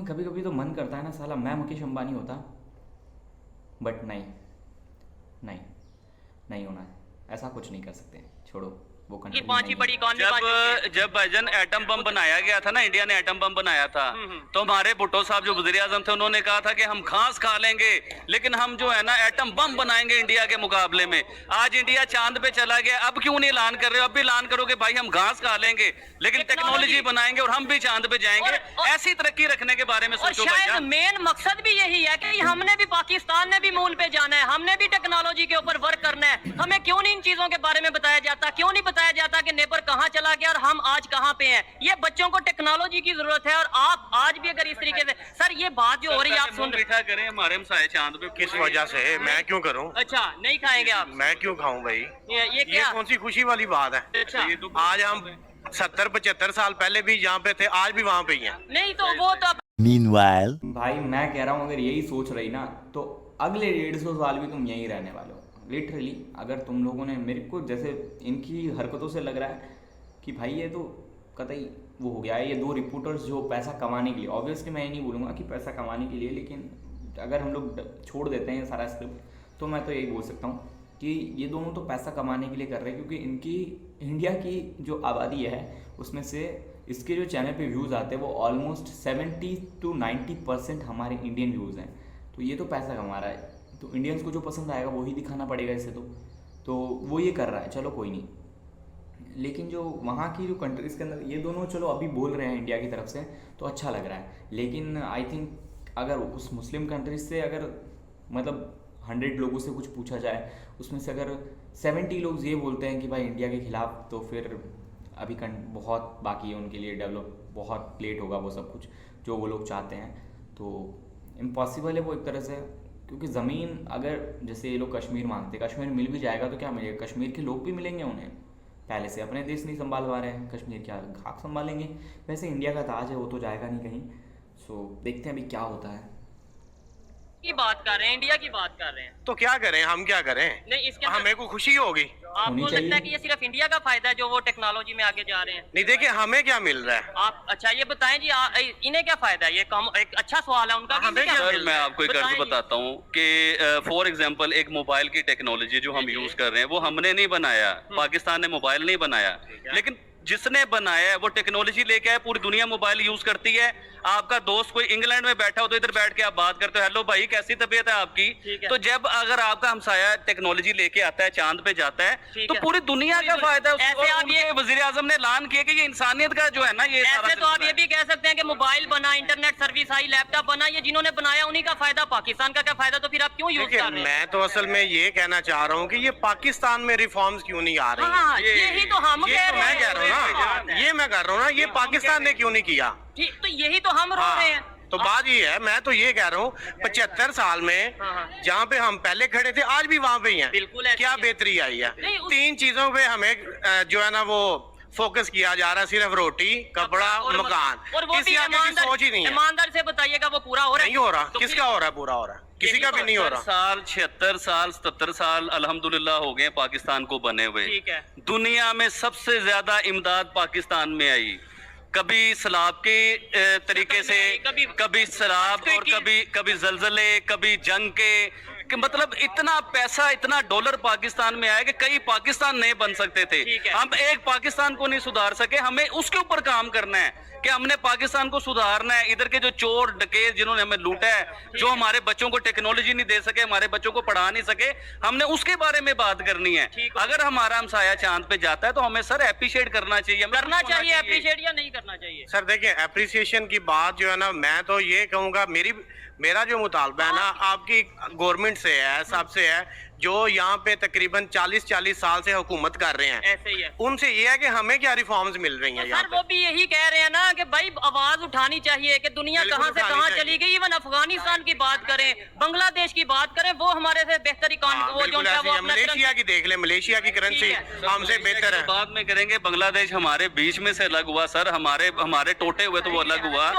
कभी कभी तो मन करता है ना साला मैं मुकेश अंबानी होता, बट नहीं होना है, ऐसा कुछ नहीं कर सकते। छोड़ो वो की कंट्री पांचवी बड़ी इकॉनमी जब भाईजान एटम बम बनाया गया था ना, इंडिया ने एटम बम बनाया था, तो हमारे भुट्टो साहब जो वजीर आजम थे, उन्होंने कहा था कि हम घास खा लेंगे लेकिन हम जो है ना एटम बम बनाएंगे इंडिया के मुकाबले में। आज इंडिया चांद पे चला गया, अब क्यों नहीं ऐलान कर रहे हो? अब भी ऐलान करो कि भाई हम घास खा लेंगे लेकिन टेक्नोलॉजी बनाएंगे और हम भी चांद पे जाएंगे। ऐसी तरक्की रखने के बारे में और सोचो शायद भाईजान। मेन मकसद भी यही है कि हमने भी, पाकिस्तान ने भी मून पे जाना है, हमने भी टेक्नोलॉजी के ऊपर वर्क करना है। हमें क्यों नहीं इन चीजों के बारे में बताया जाता? क्यों नहीं बताया जाता कि नेबर कहां चला गया और हम आज कहां पे हैं? ये बच्चों को टेक्नोलॉजी की जरूरत है। और आप आज भी अगर इस तरीके से, सर ये बात जो हो रही है आप सुन बैठा करें हमारे हमसाए चांद पे, किस वजह से मैं क्यों करूं? अच्छा नहीं खाएंगे आप? मैं क्यों खाऊं भाई? ये ये क्या? कौन सी खुशी वाली बात है? अच्छा आज हम 70-75 साल पहले भी जहाँ पे थे, आज भी वहाँ पे ही हैं। नहीं तो वो तो Meanwhile, भाई मैं कह रहा हूँ अगर यही सोच रही ना तो अगले 150 साल भी तुम यहीं रहने वाले हो लिटरली। अगर तुम लोगों ने, मेरे को जैसे इनकी हरकतों से लग रहा है कि भाई ये तो कतई वो हो गया है। ये दो रिपोर्टर्स जो पैसा कमाने के लिए, ऑब्वियसली मैं ये नहीं बोलूँगा कि पैसा कमाने के लिए, लेकिन अगर हम लोग छोड़ देते हैं सारा स्क्रिप्ट तो मैं तो यही बोल सकता हूँ कि ये दोनों तो पैसा कमाने के लिए कर रहे हैं, क्योंकि इनकी इंडिया की जो आबादी है उसमें से इसके जो चैनल पे व्यूज़ आते हैं वो ऑलमोस्ट 70-90% हमारे इंडियन व्यूज़ हैं। तो ये तो पैसा कमा रहा है, तो इंडियंस को जो पसंद आएगा वही दिखाना पड़ेगा इसे। तो वो ये कर रहा है, चलो कोई नहीं। लेकिन जो वहाँ की जो कंट्रीज़ के अंदर ये दोनों चलो अभी बोल रहे हैं इंडिया की तरफ से तो अच्छा लग रहा है, लेकिन आई थिंक अगर उस मुस्लिम कंट्रीज से अगर मतलब 100 लोगों से कुछ पूछा जाए, उसमें से अगर 70 लोग ये बोलते हैं कि भाई इंडिया के खिलाफ, तो फिर अभी बहुत बाकी है उनके लिए डेवलप, बहुत लेट होगा वो सब कुछ जो वो लोग चाहते हैं। तो इम्पॉसिबल है वो एक तरह से, क्योंकि ज़मीन अगर जैसे ये लोग कश्मीर मांगते, कश्मीर मिल भी जाएगा तो क्या मिलेगा? कश्मीर के लोग भी मिलेंगे उन्हें। पहले से अपने देश नहीं संभाल पा रहे हैं, कश्मीर क्या खाक संभालेंगे? वैसे इंडिया का ताज है, वो तो जाएगा नहीं कहीं। सो देखते हैं अभी क्या होता है। की बात कर रहे हैं, इंडिया की बात कर रहे हैं। तो क्या करें, हम क्या करें? नहीं इसके हमें को खुशी होगी। आपको लगता है कि ये सिर्फ इंडिया का फायदा है जो वो टेक्नोलॉजी में आगे जा रहे हैं? नहीं देखिए हमें क्या मिल रहा है। आप अच्छा ये बताएं जी, इन्हें क्या फायदा है? ये एक अच्छा सवाल है उनका। हमें क्या सर मैं आपको एक अर्ज बताएं। बताता हूँ कि फॉर एग्जांपल एक मोबाइल की टेक्नोलॉजी जो हम यूज कर रहे हैं वो हमने नहीं बनाया, पाकिस्तान ने मोबाइल नहीं बनाया, लेकिन जिसने बनाया है वो टेक्नोलॉजी लेके आया, पूरी दुनिया मोबाइल यूज करती है। आपका दोस्त कोई इंग्लैंड में बैठा हो तो इधर बैठ के आप बात करते हो, हेलो भाई कैसी तबीयत है आपकी? तो जब अगर आपका हमसाया टेक्नोलॉजी लेके आता है, चांद पे जाता है, तो पूरी दुनिया का फायदा है उसको। उनके वजीर आजम ने ऐलान किया कि ये इंसानियत का जो है ना ये ऐसे तो आप ये भी कह सकते हैं कि मोबाइल बना, इंटरनेट सर्विस आई, लैपटॉप बना, ये जिन्होंने बनाया उन्हीं का फायदा, पाकिस्तान का क्या फायदा? तो फिर आप क्यों यूज देखिए कर रहे हैं? मैं तो असल में ये कहना चाह रहा हूँ कि ये पाकिस्तान में रिफॉर्म्स क्यों नहीं आ रही? हाँ यही तो हम ये कह तो रहे मैं हैं। कह रहा हूँ ना, ये मैं कर रहा हूँ ना, ये पाकिस्तान ने क्यों नहीं किया? ठीक, तो यही तो हम रो रहे हैं। तो बात ये है, मैं तो ये कह रहा हूँ 75 साल में जहाँ पे हम पहले खड़े थे आज भी वहाँ पे ही हैं। बिल्कुल ऐसे क्या ही है। बेहतरी आई है? नहीं, 3 चीजों पे हमें जो है ना वो फोकस किया जा रहा है सिर्फ रोटी, कपड़ा, मकान। और वो किसी भी आगे की सोच ही नहीं है। ईमानदार से बताइएगा वो पूरा हो रहा है? नहीं हो रहा। तो किसका हो रहा है? पूरा हो रहा है, किसी का भी नहीं हो रहा। 76 साल 77 साल अल्हम्दुलिल्लाह हो गए पाकिस्तान को बने हुए। ठीक है। दुनिया में सबसे ज्यादा इमदाद पाकिस्तान में आई। कभी सैलाब के तरीके से, कभी सैलाब, और कभी जलजले, कभी जंग के कि मतलब इतना पैसा, इतना डॉलर पाकिस्तान में आया कि कई पाकिस्तान नहीं बन सकते थे। हम एक पाकिस्तान को नहीं सुधार सके, हमें उसके ऊपर काम करना है कि हमने पाकिस्तान को सुधारना है। इधर के जो चोर डकैत जिन्होंने हमें लूटा है, जो हमारे बच्चों को टेक्नोलॉजी नहीं दे सके, हमारे बच्चों को पढ़ा नहीं सके, हमने उसके बारे में बात करनी है। अगर हमारा हमसाया चांद पे जाता है तो हमें सर एप्रिशिएट करना चाहिए। अप्रिशिएट या नहीं करना चाहिए? सर देखिए, एप्रिसिएशन की बात जो है ना, मैं तो ये कहूँगा, मेरा जो मुतालबा है ना आपकी गवर्नमेंट से है, सबसे है, जो यहाँ पे तकरीबन 40 साल से हुकूमत कर रहे हैं, ऐसे ही है। उनसे ये है कि हमें क्या रिफॉर्म्स मिल रही हैं यहाँ सर पे। वो भी यही कह रहे हैं ना कि भाई आवाज उठानी चाहिए कि दुनिया बिल्कुल कहां से उठानी कहां चाहिए। चली गई। इवन अफगानिस्तान की बात करें, बांग्लादेश की बात करें, वो हमारे से बेहतर हाँ, वो जो बिल्कुल है ऐसे वो ही है। अपना मलेशिया की देख ले, मलेशिया की करेंसी हमसे बेहतर है। बाद में करेंगे। बांग्लादेश हमारे बीच में से अलग हुआ सर, हमारे टोटे हुए तो वो अलग हुआ।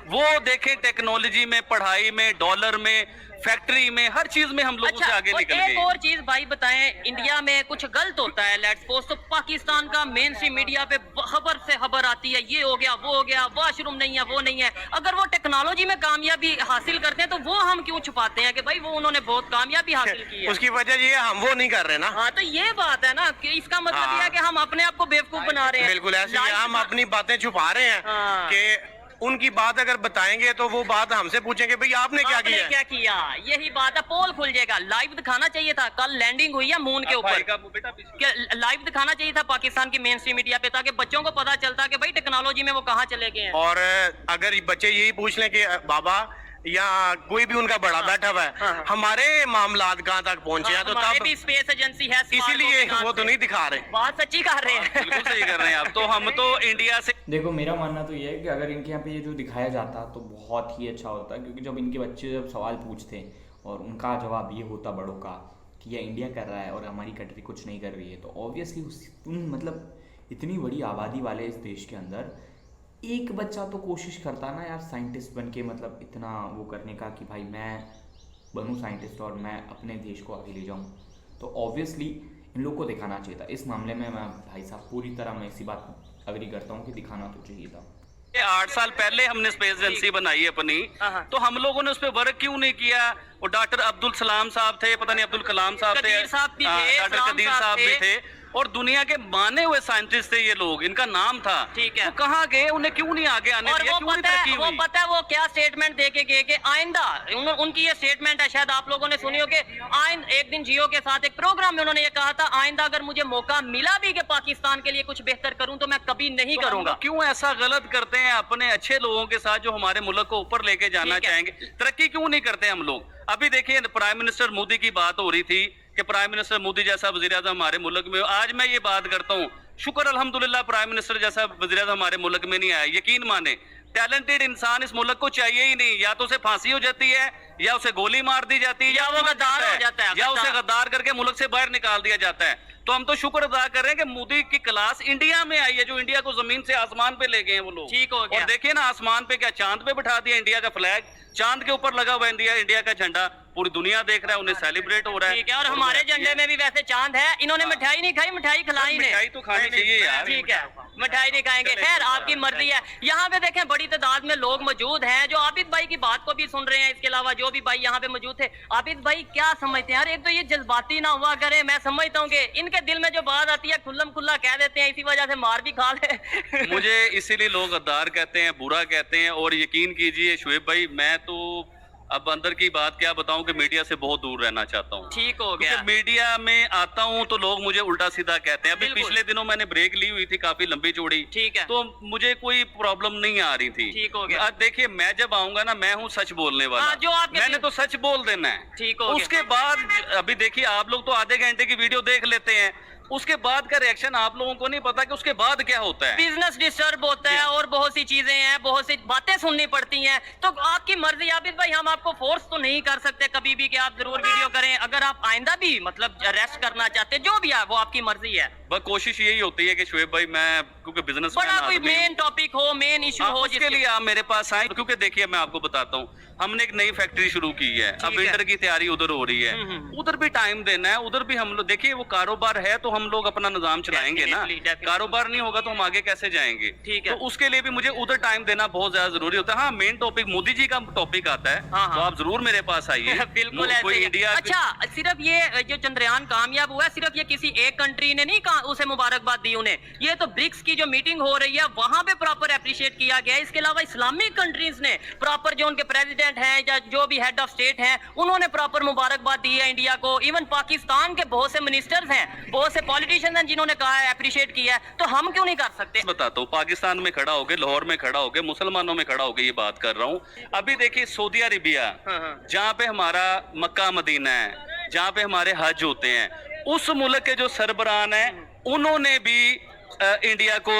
वो देखें टेक्नोलॉजी में, पढ़ाई में, डॉलर में, फैक्ट्री में, हर चीज में हम लोगों से आगे और निकल एक गए। और चीज भाई बताएं, इंडिया में कुछ गलत होता है लेट्स सपोज, तो पाकिस्तान का मेन स्ट्रीम मीडिया पे खबर से खबर आती है, ये हो गया, वो हो गया, वॉशरूम नहीं है, वो नहीं है। अगर वो टेक्नोलॉजी में कामयाबी हासिल करते हैं तो वो हम क्यों छुपाते हैं कि भाई वो उन्होंने बहुत कामयाबी हासिल की है? उसकी वजह ये हम वो नहीं कर रहे ना। हाँ, तो ये बात है ना कि इसका मतलब ये है कि हम अपने आप को बेवकूफ बना रहे हैं। बिल्कुल ऐसे ही है, हम अपनी बातें छुपा रहे हैं हाँ। कि उनकी बात अगर बताएंगे तो वो बात हमसे पूछेंगे भाई आपने क्या आपने किया। क्या किया? यही बात है, पोल खुल जाएगा। लाइव दिखाना चाहिए था, कल लैंडिंग हुई है मून के ऊपर, लाइव दिखाना चाहिए था पाकिस्तान की मेन स्ट्रीम मीडिया पे, ताकि बच्चों को पता चलता कि भाई टेक्नोलॉजी में वो कहाँ चले गए हैं। और अगर बच्चे यही पूछ लें कि बाबा या कोई भी उनका बड़ा बैठा हुआ है, हमारे मामलात कहाँ तक पहुँचे हैं, तो हमारे तब भी स्पेस एजेंसी है, इसीलिए वो तो नहीं दिखा रहे। बात सच्ची कर रहे हैं। बिल्कुल सही कर रहे हैं आप। तो हम तो इंडिया से देखो, मेरा मानना तो ये है कि अगर इनके यहाँ पे ये जो दिखाया जाता तो बहुत ही अच्छा होता, क्योंकि जब इनके बच्चे जब सवाल पूछते और उनका जवाब ये होता बड़ों का कि ये इंडिया कर रहा है और हमारी कंट्री कुछ नहीं कर रही है, तो ऑब्वियसली मतलब इतनी बड़ी आबादी वाले इस देश के अंदर एक बच्चा तो कोशिश करता ना यार साइंटिस्ट बन के, मतलब इतना वो करने का कि भाई मैं बनूँ साइंटिस्ट और मैं अपने देश को आगे ले जाऊँ। तो ऑब्वियसली इन लोग को दिखाना चाहिए था। इस मामले में मैं भाई साहब पूरी तरह मैं इसी बात अग्री करता हूँ कि दिखाना तो चाहिए था। 8 साल पहले हमने स्पेस एजेंसी बनाई अपनी, तो हम लोगों ने उस पर वर्क क्यों नहीं किया? वो डॉक्टर अब्दुल सलाम साहब थे, पता नहीं अब्दुल कलाम साहब थे, डॉक्टर कदीर साहब भी थे, और दुनिया के माने हुए साइंटिस्ट थे ये लोग, इनका नाम था। ठीक है। वो कहाँ गए? उन्हें क्यों नहीं आगे आने दिया? क्यों नहीं तरक्की हुई? वो पता है वो क्या स्टेटमेंट दे के गए कि आइंदा, उनकी ये स्टेटमेंट है, शायद आप लोगों ने सुनी हो कि एक दिन जियो के साथ एक प्रोग्राम में उन्होंने ये कहा था, आइंदा अगर मुझे मौका मिला भी कि पाकिस्तान के लिए कुछ बेहतर करूं तो मैं कभी नहीं करूंगा। क्यों ऐसा गलत करते हैं अपने अच्छे लोगों के साथ जो हमारे मुल्क को ऊपर लेके जाना चाहेंगे? तरक्की क्यों नहीं करते हम लोग? अभी देखिए, प्राइम मिनिस्टर मोदी की बात हो रही थी कि प्राइम मिनिस्टर मोदी जैसा वज़ीर आज़म हमारे मुल्क में। आज मैं ये बात करता हूँ, शुक्र अल्हम्दुलिल्लाह प्राइम मिनिस्टर जैसा वज़ीर आज़म हमारे मुल्क में नहीं आया। यकीन माने, टैलेंटेड इंसान इस मुल्क को चाहिए ही नहीं। या तो उसे फांसी हो जाती है, या उसे गोली मार दी जाती है, या वो गद्दार हो जाता है, या उसे गद्दार करके मुल्क से बाहर निकाल दिया जाता है। तो हम तो शुक्र अदा कर रहे हैं कि मोदी की क्लास इंडिया में आई है, जो इंडिया को जमीन से आसमान पे ले गए हैं वो लोग। ठीक हो गया। और देखिए ना, आसमान पे क्या चांद पे बिठा दिया इंडिया का फ्लैग, चांद के ऊपर लगा हुआ इंडिया का झंडा, पूरी दुनिया देख रहा है, उन्हें सेलिब्रेट हो रहा है। ठीक है। और हमारे झंडे में भी वैसे चांद है। इन्होंने मिठाई नहीं खाई, मिठाई खिलाई नहीं। मिठाई तो खानी चाहिए यार। ठीक है, मिठाई नहीं खाएंगे, खैर आपकी मर्जी है। यहाँ पे देखें बड़ी तादाद में लोग मौजूद हैं जो आबिद भाई की बात को भी सुन रहे हैं। इसके अलावा जो भी भाई यहाँ पे मौजूद थे, आबिद भाई क्या समझते हैं यार? एक तो ये जज्बाती ना हुआ करें, मैं समझता हूँ कि इनके दिल में जो बात आती है खुल्लम खुल्ला कह देते हैं, इसी वजह से मार भी खा ले। मुझे इसीलिए लोग गद्दार कहते हैं, बुरा कहते हैं। और यकीन कीजिए शुएब भाई, मैं तो अब अंदर की बात क्या बताऊं कि मीडिया से बहुत दूर रहना चाहता हूं। ठीक हो गया। मीडिया में आता हूं तो लोग मुझे उल्टा सीधा कहते हैं। अभी पिछले दिनों मैंने ब्रेक ली हुई थी काफी लंबी चौड़ी, ठीक है, तो मुझे कोई प्रॉब्लम नहीं आ रही थी। ठीक हो गया। देखिए, मैं जब आऊंगा ना, मैं हूँ सच बोलने वाला। जो आपके मैंने तो सच बोल देना है। ठीक हो गया। उसके बाद अभी देखिए, आप लोग तो आधे घंटे की वीडियो देख लेते हैं, उसके बाद का रिएक्शन आप लोगों को नहीं पता कि उसके बाद क्या होता है। बिजनेस डिस्टर्ब होता है और बहुत सी चीजें हैं, बहुत सी बातें सुननी पड़ती हैं। तो आपकी मर्जी आबिद भाई, हम आपको फोर्स तो नहीं कर सकते कभी भी कि आप जरूर वीडियो करें। अगर आप आइंदा भी मतलब रेस्ट करना चाहते, जो भी है वो आपकी मर्जी है। बस कोशिश यही होती है कि शुएब भाई, मैं क्योंकि बिजनेस बड़ा कोई मेन टॉपिक हो, मेन इशू हो उसके लिए आप मेरे पास आए, क्योंकि देखिए मैं आपको बताता हूँ, हमने एक नई फैक्ट्री शुरू की है, अब विंटर की तैयारी उधर हो रही है, उधर भी टाइम देना है, उधर भी हम लोग देखिए वो कारोबार है तो हम लोग अपना निजाम चलाएंगे ना, कारोबार नहीं होगा तो हम आगे कैसे जाएंगे। ठीक है, तो उसके लिए भी मुझे उधर टाइम देना बहुत ज्यादा जरूरी होता है। हाँ, मेन टॉपिक मोदी जी का टॉपिक आता है, तो आप जरूर मेरे पास आइए। बिल्कुल कोई इंडिया, अच्छा, सिर्फ ये जो चंद्रयान कामयाब हुआ सिर्फ ये किसी एक कंट्री ने नहीं कहा, उसे मुबारकबाद दी उन्हें, ये तो ब्रिक्स की जो मीटिंग हो रही है वहां पे प्रॉपर अप्रिशिएट किया गया। इसके अलावा इस्लामिक कंट्रीज ने प्रॉपर, जो उनके प्रेसिडेंट हैं या जो भी हेड ऑफ स्टेट हैं, उन्होंने प्रॉपर मुबारकबाद दी है इंडिया को। इवन पाकिस्तान के बहुत से मिनिस्टर्स हैं, बहुत से पॉलिटिशियंस हैं जिन्होंने कहा है, अप्रिशिएट किया है, तो हम क्यों नहीं कर सकते? बताता हूँ, पाकिस्तान में खड़ा होके, लाहौर में खड़ा होके, मुसलमानों में खड़ा होके ये बात कर रहा हूँ। अभी देखिए सऊदी अरेबिया, जहाँ पे हमारा मक्का मदीना है, जहाँ पे हमारे हज होते हैं, उस मुल्क के जो सरबरान है उन्होंने भी इंडिया को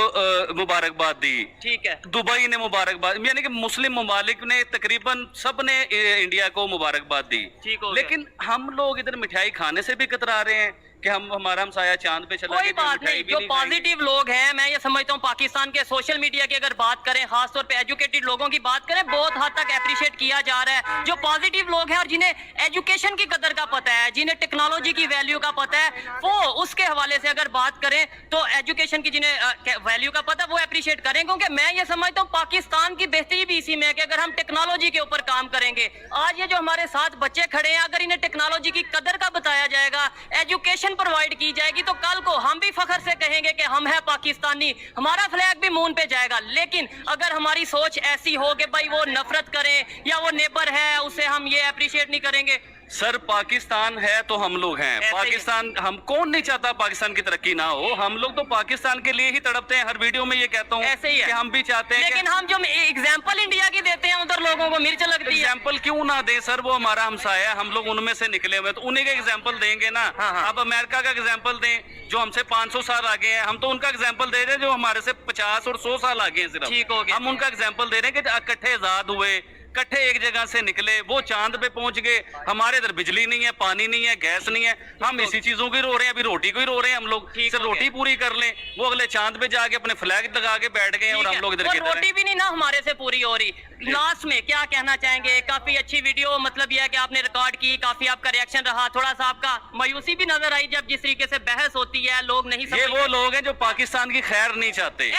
मुबारकबाद दी। ठीक है, दुबई ने मुबारकबाद, यानी कि मुस्लिम ममालिक ने तकरीबन सब ने इंडिया को मुबारकबाद दी। ठीक हो लेकिन हम लोग इधर मिठाई खाने से भी कतरा रहे हैं कि हमारा हमसाया चांद पे चला कोई बात नहीं, जो पॉजिटिव लोग हैं, मैं ये समझता हूँ पाकिस्तान के सोशल मीडिया की अगर बात करें, खासतौर पे एजुकेटेड लोगों की बात करें, बहुत हद तक अप्रिशिएट किया जा रहा है। जो पॉजिटिव लोग हैं और जिन्हें एजुकेशन की कदर का पता है, जिन्हें टेक्नोलॉजी की वैल्यू का पता है, वो उसके हवाले से अगर बात करें तो एजुकेशन की जिन्हें वैल्यू का पता है वो अप्रिशिएट करें। क्योंकि मैं ये समझता हूँ पाकिस्तान की बेहतरी भी इसी में है कि अगर हम टेक्नोलॉजी के ऊपर काम करेंगे, आज ये जो हमारे साथ बच्चे खड़े हैं, अगर इन्हें टेक्नोलॉजी की कदर का बताया जाएगा, एजुकेशन प्रोवाइड की जाएगी, तो कल को हम भी फख्र से कहेंगे कि हम है पाकिस्तानी, हमारा फ्लैग भी मून पे जाएगा। लेकिन अगर हमारी सोच ऐसी हो कि भाई वो नफरत करें या वो नेबर है उसे हम ये अप्रिशिएट नहीं करेंगे, सर पाकिस्तान है तो हम लोग हैं, पाकिस्तान, हम कौन नहीं चाहता पाकिस्तान की तरक्की ना हो, हम लोग तो पाकिस्तान के लिए ही तड़पते हैं। हर वीडियो में ये कहता हूँ ऐसे ही है कि हम भी चाहते हैं, लेकिन हम जो एग्जांपल इंडिया की देते हैं उधर लोगों को मिर्च लगती है। एग्जाम्पल क्यों ना दें सर, वो हमारा हमसाया है, हम लोग उनमें से निकले हुए, तो उन्हीं का एग्जाम्पल देंगे ना। अब अमेरिका का एग्जाम्पल दें जो हमसे 500 साल आगे हैं, हम तो उनका एग्जाम्पल दे रहे हैं जो हमारे से 50 और 100 साल आगे हैं सिर्फ। ठीक हो गया, हम उनका एग्जाम्पल दे रहे हैं कि इकट्ठे आजाद हुए, इकट्ठे एक जगह से निकले, वो चांद पे पहुंच गए, हमारे इधर बिजली नहीं है, पानी नहीं है, गैस नहीं है, हम इसी चीजों की रो रहे हैं, अभी रोटी को ही रो रहे हैं हम लोग। सिर्फ रोटी पूरी कर लें, वो अगले चांद पे जाके अपने फ्लैग लगा के बैठ गए और हम लोग इधर रोटी भी नहीं ना हमारे से पूरी हो रही। लास्ट में क्या कहना चाहेंगे? काफी अच्छी वीडियो, मतलब यह है कि आपने रिकॉर्ड की, काफी आपका रिएक्शन रहा, थोड़ा सा आपका मायूसी भी नजर आई जब जिस तरीके से बहस होती है, लोग नहीं समझते। ये वो लोग हैं जो पाकिस्तान की खैर नहीं चाहते,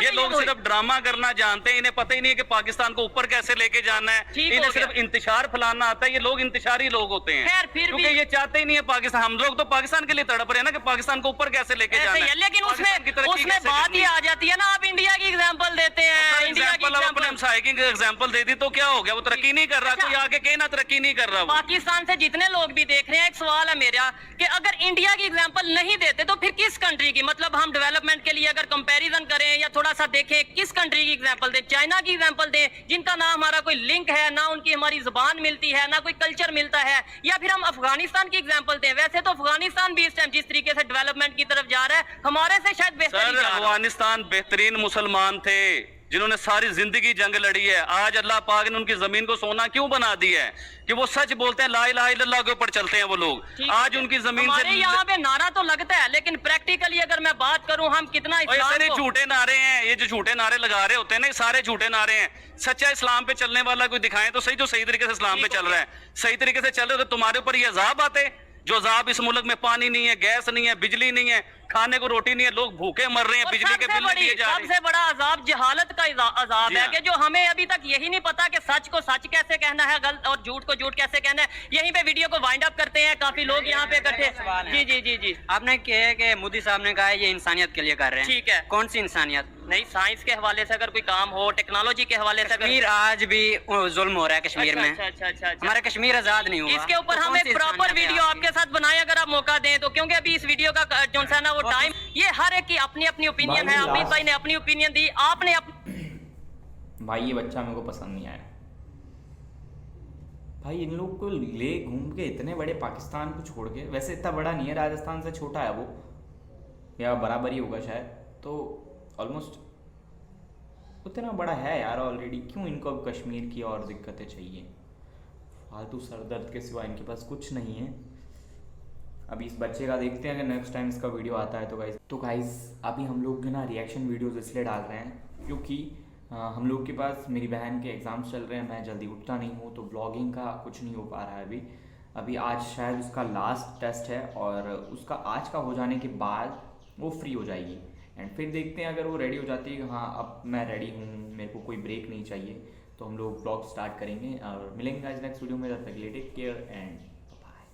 ये लोग सिर्फ ड्रामा करना जानते हैं, इन्हें पता ही नहीं है कि पाकिस्तान को ऊपर कैसे लेके जाना है, इन्हें सिर्फ इंतशार फैलाना आता है। ये लोग इंतशारी लोग होते हैं, क्योंकि ये चाहते ही नहीं है पाकिस्तान, हम लोग तो पाकिस्तान के लिए तड़प रहे हैं ना कि पाकिस्तान को ऊपर कैसे लेके जाना है। लेकिन उसमें बात ही आ जाती है ना, आप इंडिया की एग्जांपल देते हैं, इंडिया की अपने हमसाये की एग्जांपल दे दी तो क्या हो गया, वो तरक्की नहीं कर रहा, कोई आगे कहीं ना तरक्की नहीं कर रहा। पाकिस्तान से जितने लोग भी देख रहे हैं, एक सवाल है मेरा कि अगर इंडिया की एग्जांपल नहीं देते तो फिर किस कंट्री की, मतलब हम डेवलपमेंट के लिए अगर कंपैरिजन करें या थोड़ा सा देखें, किस कंट्री की एग्जांपल दें? चाइना की एग्जांपल दें, जिनका ना हमारा कोई लिंक है, ना उनकी हमारी जुबान मिलती है, ना कोई कल्चर मिलता है, या फिर हम अफगानिस्तान की एग्जांपल दें? वैसे तो अफगानिस्तान भी इस टाइम जिस तरीके से डेवलपमेंट की तरफ जा रहा है, हमारे से शायद बेहतर। अफगानिस्तान बेहतरीन मुसलमान थे जिन्होंने सारी जिंदगी जंग लड़ी है, आज अल्लाह पाक ने उनकी जमीन को सोना क्यों बना दिया है कि वो सच बोलते हैं, ला इलाहा इल्लल्लाह के ऊपर चलते हैं वो लोग। आज उनकी जमीन से यहाँ पे नारा तो लगता है, लेकिन प्रैक्टिकली अगर मैं बात करूं, हम कितना सारे झूठे नारे हैं, ये जो झूठे नारे लगा रहे होते हैं ना, सारे झूठे नारे हैं। सच्चा इस्लाम पे चलने वाला कोई दिखाए तो सही, जो सही तरीके से इस्लाम पे चल रहा है, सही तरीके से चल रहे हो, तो तुम्हारे ऊपर ये अजाब आते, जो अजाब इस मुल्क में पानी नहीं है, गैस नहीं है, बिजली नहीं है, खाने को रोटी नहीं है, लोग भूखे मर रहे हैं, बिजली के बिल दिए जा रहे हैं। सबसे बड़ा अजाब जहालत का अजाब है कि जो हमें अभी तक यही नहीं पता कि सच को सच कैसे कहना है, गलत और झूठ को झूठ कैसे कहना है। यहीं पे वीडियो को वाइंड अप करते हैं, काफी लोग यहाँ पे इकट्ठे। जी जी जी जी, आपने कहा कि मोदी साहब ने कहा ये इंसानियत के लिए कर रहे हैं, ठीक है, कौन सी इंसानियत? नहीं, साइंस के हवाले से अगर कोई काम हो, टेक्नोलॉजी के हवाले से, कश्मीर आज भी जुल्म हो रहा है कश्मीर में। अच्छा, हमारा कश्मीर आजाद नहीं हुआ। इसके ऊपर हम एक प्रॉपर वीडियो आपके साथ बनाए अगर आप मौका दें तो, क्योंकि अभी इस वीडियो का जो है ना वो टाइम, ये हर एक की अपनी अपनी ओपिनियन है। अमित भाई ने अपनी ओपिनियन दी, आपने भाई ये बच्चा मेरे को पसंद नहीं आया भाई। इन लोग को ले घूम के इतने बड़े पाकिस्तान को छोड़ के, वैसे इतना बड़ा नहीं है, राजस्थान से छोटा है वो, या बराबर ही होगा शायद, तो ऑलमोस्ट उतना बड़ा है यार ऑलरेडी। क्यों इनको अब कश्मीर की और दिक्कतें चाहिए? फालतू सरदर्द के सिवा इनके पास कुछ नहीं है। अभी इस बच्चे का देखते हैं अगर नेक्स्ट टाइम इसका वीडियो आता है तो गाइस अभी हम लोग ना रिएक्शन वीडियोस इसलिए डाल रहे हैं क्योंकि हम लोग के पास मेरी बहन के एग्ज़ाम्स चल रहे हैं, मैं जल्दी उठता नहीं हूँ तो व्लॉगिंग का कुछ नहीं हो पा रहा है अभी आज शायद उसका लास्ट टेस्ट है और उसका आज का हो जाने के बाद वो फ्री हो जाएगी एंड फिर देखते हैं अगर वो रेडी हो जाती है कि हाँ अब मैं रेडी हूँ, मेरे को कोई ब्रेक नहीं चाहिए, तो हम लोग व्लॉग स्टार्ट करेंगे और मिलेंगे आज नेक्स्ट वीडियो में। तब तक टेक केयर एंड बाय।